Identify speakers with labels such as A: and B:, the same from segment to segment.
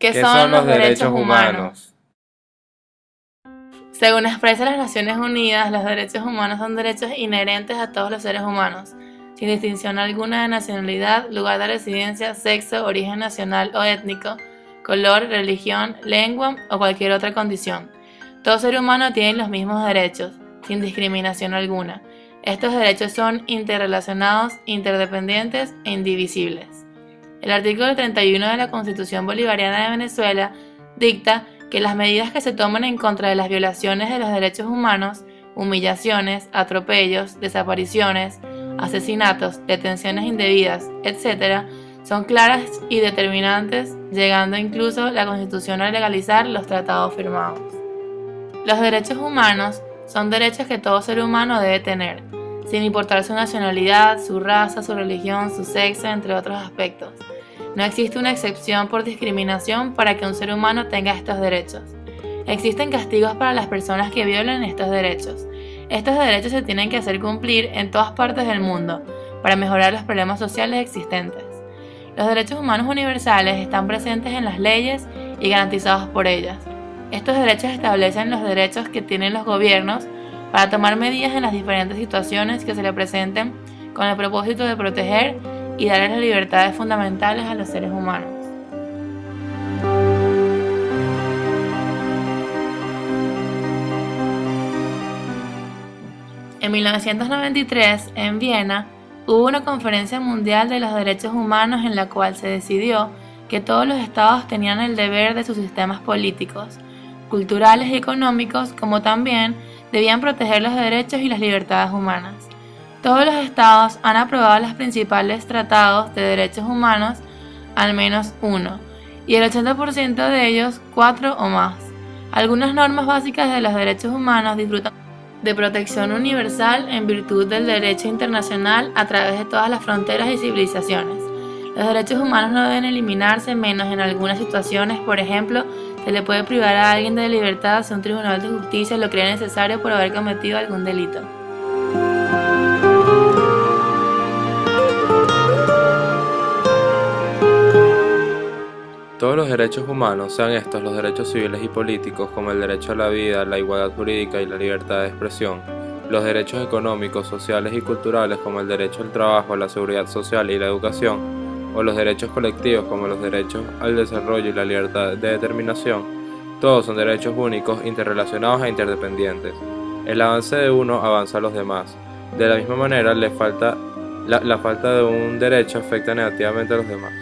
A: ¿Qué
B: ¿Qué
A: son
B: son
A: los
B: los
A: derechos
B: derechos
A: humanos?
B: humanos?
A: Según expresa las Naciones Unidas, los derechos humanos son derechos inherentes a todos los seres humanos, sin distinción alguna de nacionalidad, lugar de residencia, sexo, origen nacional o étnico, color, religión, lengua o cualquier otra condición. Todo ser humano tiene los mismos derechos, sin discriminación alguna. Estos derechos son interrelacionados, interdependientes e indivisibles. El artículo 31 de la Constitución Bolivariana de Venezuela dicta que las medidas que se toman en contra de las violaciones de los derechos humanos, humillaciones, atropellos, desapariciones, asesinatos, detenciones indebidas, etc., son claras y determinantes, llegando incluso la Constitución a legalizar los tratados firmados. Los derechos humanos son derechos que todo ser humano debe tener, sin importar su nacionalidad, su raza, su religión, su sexo, entre otros aspectos. No existe una excepción por discriminación para que un ser humano tenga estos derechos. Existen castigos para las personas que violen estos derechos. Estos derechos se tienen que hacer cumplir en todas partes del mundo para mejorar los problemas sociales existentes. Los derechos humanos universales están presentes en las leyes y garantizados por ellas. Estos derechos establecen los derechos que tienen los gobiernos para tomar medidas en las diferentes situaciones que se le presenten con el propósito de proteger y dar las libertades fundamentales a los seres humanos. En 1993, en Viena, hubo una conferencia mundial de los derechos humanos en la cual se decidió que todos los estados tenían el deber de sus sistemas políticos, culturales y económicos, como también debían proteger los derechos y las libertades humanas. Todos los estados han aprobado los principales tratados de derechos humanos, al menos uno, y el 80% de ellos 4 o más. Algunas normas básicas de los derechos humanos disfrutan de protección universal en virtud del derecho internacional a través de todas las fronteras y civilizaciones. Los derechos humanos no deben eliminarse, menos en algunas situaciones. Por ejemplo, se le puede privar a alguien de libertad si un tribunal de justicia lo cree necesario por haber cometido algún delito.
B: Todos los derechos humanos, sean estos los derechos civiles y políticos como el derecho a la vida, la igualdad jurídica y la libertad de expresión, los derechos económicos, sociales y culturales como el derecho al trabajo, la seguridad social y la educación, o los derechos colectivos como los derechos al desarrollo y la libertad de determinación, todos son derechos únicos, interrelacionados e interdependientes. El avance de uno avanza a los demás. De la misma manera, la falta de un derecho afecta negativamente a los demás.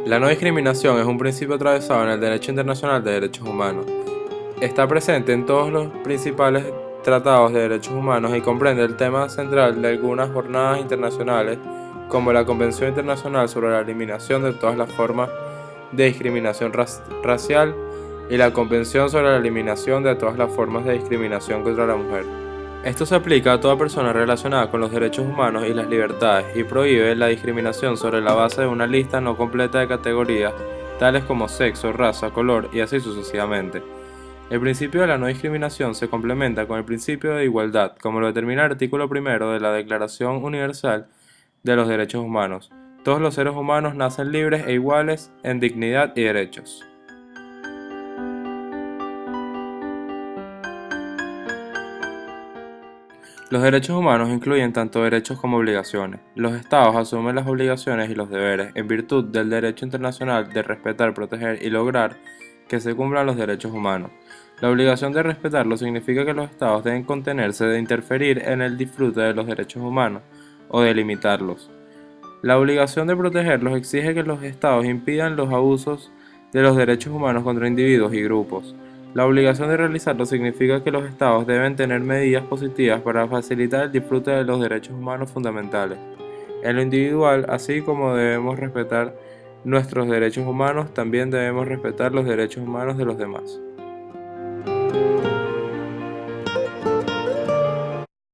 B: La no discriminación es un principio atravesado en el derecho internacional de derechos humanos. Está presente en todos los principales tratados de derechos humanos y comprende el tema central de algunas jornadas internacionales, como la Convención Internacional sobre la Eliminación de todas las formas de discriminación racial y la Convención sobre la Eliminación de todas las formas de discriminación contra la mujer. Esto se aplica a toda persona relacionada con los derechos humanos y las libertades y prohíbe la discriminación sobre la base de una lista no completa de categorías, tales como sexo, raza, color y así sucesivamente. El principio de la no discriminación se complementa con el principio de igualdad, como lo determina el artículo 1 de la Declaración Universal de los Derechos Humanos. Todos los seres humanos nacen libres e iguales en dignidad y derechos. Los derechos humanos incluyen tanto derechos como obligaciones. Los estados asumen las obligaciones y los deberes en virtud del derecho internacional de respetar, proteger y lograr que se cumplan los derechos humanos. La obligación de respetarlos significa que los estados deben contenerse de interferir en el disfrute de los derechos humanos o de limitarlos. La obligación de protegerlos exige que los estados impidan los abusos de los derechos humanos contra individuos y grupos. La obligación de realizarlo significa que los estados deben tener medidas positivas para facilitar el disfrute de los derechos humanos fundamentales. En lo individual, así como debemos respetar nuestros derechos humanos, también debemos respetar los derechos humanos de los demás.